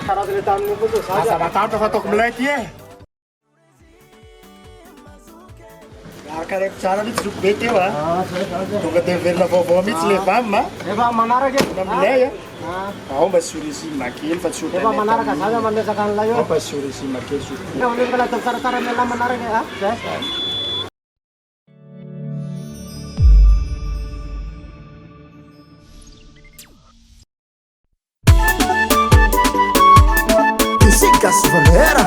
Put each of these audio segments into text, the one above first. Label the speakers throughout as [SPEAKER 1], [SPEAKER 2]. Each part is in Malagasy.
[SPEAKER 1] Zava-tatra fataoko milay ty e. Arakareko tsara mihitsy loko be teo a. Tonga dia velona vaovao mihitsy le vamma.
[SPEAKER 2] Efa manaraka
[SPEAKER 1] na milay a. Ao mba sy horesimina kely fa tsy ho
[SPEAKER 2] efa manaraka zaza manesaka an'ilay eo.
[SPEAKER 1] mba sy horesimina kely sy
[SPEAKER 2] Eo ny kala tsaratsara miala manaraka ha.
[SPEAKER 3] KESY GASY VALEUR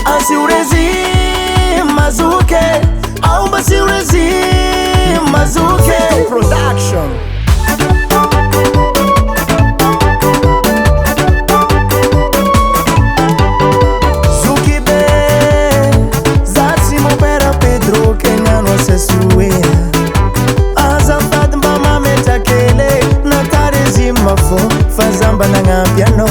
[SPEAKER 3] Asio Régime Mazuke Aumba Asio Régime Mazuke Production Zuki be Zatsi mo pera Pedro Kenyano Sesue Azafad mbama metakele Nata Régime mafo Fazamba nanga piano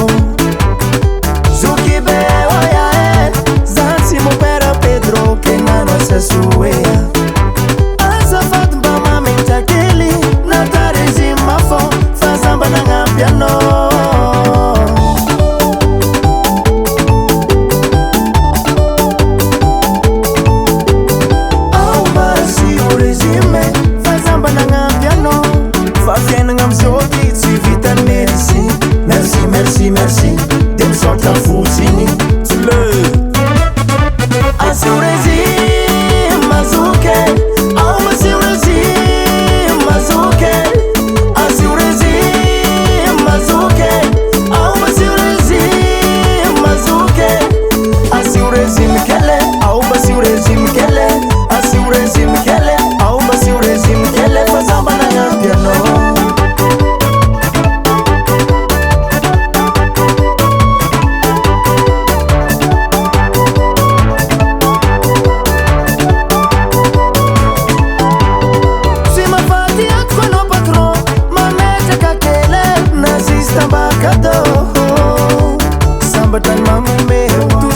[SPEAKER 3] Zuki be oya Zansi mo pera Pedro Kenyano Sesue Azafad mbama metakele Nata Régime mafo Fazamba nanga piano Merci, merci, de me sortir foussini. Tu le Asio Régime Mazuke Aumba Asio Régime Mazuke Asio Régime Mazuke Aumba Asio Régime Mazuke Asio Régime kele Aumba Asio Régime kele Asio Régime kele Aumba Asio Régime kele Fazamba na piano Sambatan mamu me tu